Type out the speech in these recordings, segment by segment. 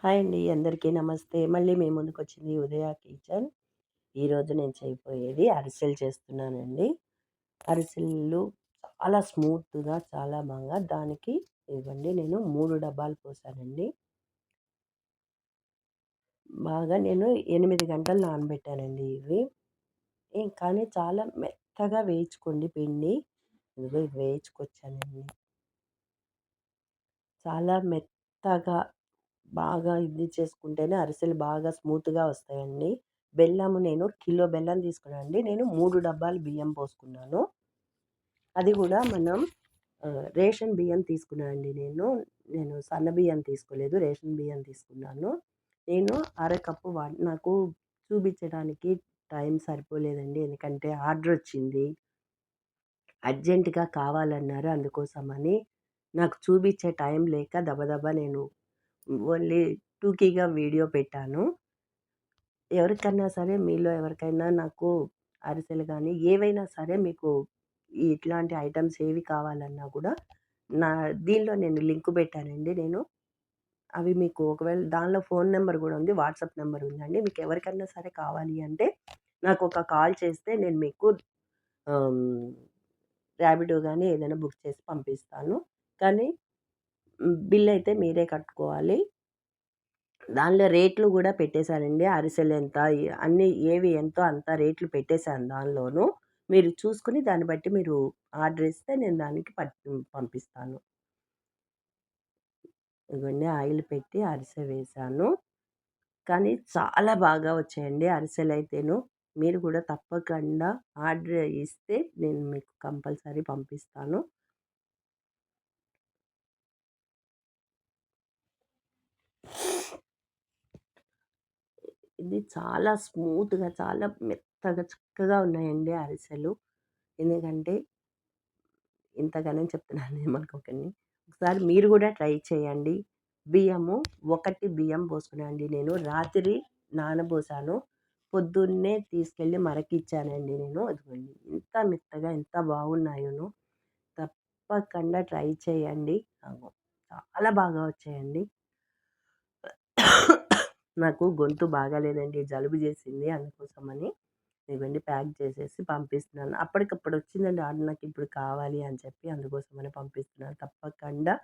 Hi అండి. అందరికీ నమస్తే. మళ్ళీ మీ ముందుకొచ్చింది ఉదయ కిచెన్. ఈరోజు నేను చేయబోయేది అరిసెలు చేస్తున్నానండి. అరిసెలు చాలా స్మూత్‌గా, చాలా బాగా దానికి ఇవ్వండి నేను 3 డబ్బాలు పోసానండి. బాగా నేను 8 గంటలు నానబెట్టానండి ఇవి. కానీ చాలా మెత్తగా వేయించుకోండి పిండి. ఇదిగో ఇది వేయించుకొచ్చానండి. చాలా మెత్తగా బాగా ఇది చేసుకుంటేనే అరిసెలు బాగా స్మూత్‌గా వస్తాయండి. బెల్లము నేను కిలో బెల్లం తీసుకున్నానండి. నేను 3 డబ్బాలు బియ్యం పోసుకున్నాను. అది గూడా మనం రేషన్ బియ్యం తీసుకున్నానండి నేను. నేను సన్న బియ్యం తీసుకోలేదు. రేషన్ బియ్యం తీసుకున్నాను. నేను అరకప్పు నాకు చూపించడానికి టైం సరిపోలేదండి. ఎందుకంటే ఆర్డరొచ్చింది. అర్జెంట్‌గా కావాలన్నారు. అందుకోసమని నాకు చూపించే టైం లేక దబదబా నేను ఓన్లీ టూకీగా వీడియో పెట్టాను. ఎవరికన్నా సరే మీలో ఎవరికైనా నాకు అరిసెలు గానీ, ఏవైనా సరే మీకు ఇట్లాంటి ఐటెమ్స్ ఏవి కావాలన్నా గూడా నా దీనిలో నేను లింక్ పెట్టానండి నేను. అవి మీకు ఒకవేళ దానిలో ఫోను నంబర్ గూడా ఉంది. వాట్సాప్ నంబర్ ఉందండి. మీకు ఎవరికన్నా సరే కావాలి అంటే నాకొక కాల్ చేస్తే నేను మీకు ఆహ్, ర్యాపిడో గానీ ఏదైనా బుక్ చేసి పంపిస్తాను. కానీ బిల్లయితే మీరే కట్టుకోవాలి. దానిలో రేట్లు గూడా పెట్టేశానండి. అరిసెలెంత అన్నీ ఏవి ఎంతో అంత రేట్లు పెట్టేశాను దానిలోను. మీరు చూసుకొని దాన్ని బట్టి మీరు ఆర్డర్ ఇస్తే నేను దానికి పంపిస్తాను. ఇదిగోండి ఆయిల్ పెట్టి అరిసె వేశాను. కానీ చాలా బాగా వచ్చాయండి అరిసెలైతేను. మీరు కూడా తప్పకుండా ఆర్డర్ ఇస్తే నేను మీకు కంపల్సరీ పంపిస్తాను. ఇది చాలా స్మూత్‌గా, చాలా మెత్తగా, చక్కగా ఉన్నాయండి అరిసెలు. ఎందుకంటే ఇంతగనం చెప్తున్నాను ఏమనుకోకండి. ఒకసారి మీరు గూడా ట్రై చేయండి. బియ్యము బియ్యం పోసుకున్నానండి నేను. రాత్రి నానబోసాను. పొద్దున్నే తీసుకెళ్ళి మరకిచ్చానండి నేను. అదిగోండి ఎంత మెత్తగా ఎంత బాగున్నాయోను. తప్పకుండా ట్రై చేయండి. అగో చాలా బాగా వచ్చాయండి. నాకు గొంతు బాగాలేదండి. జలుబు చేసింది అందుకోసమని. ఇదిగోండి ప్యాక్ చేసేసి పంపిస్తున్నాను. అప్పటికప్పుడు వచ్చిందండి ఆర్డర్ నాకిప్పుడు కావాలి అని చెప్పి అందుకోసమని పంపిస్తున్నాను. తప్పకుండా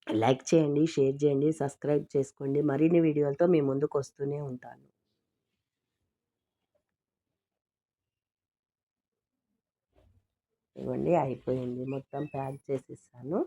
లైక్ చేయండి, షేర్ చేయండి, సబ్స్క్రైబ్ చేసుకోండి. మరిన్ని వీడియోలతో మీ ముందుకొస్తూనే ఉంటాను. ఇదిగోండి అయిపోయింది. మొత్తం ప్యాక్ చేసేసాను.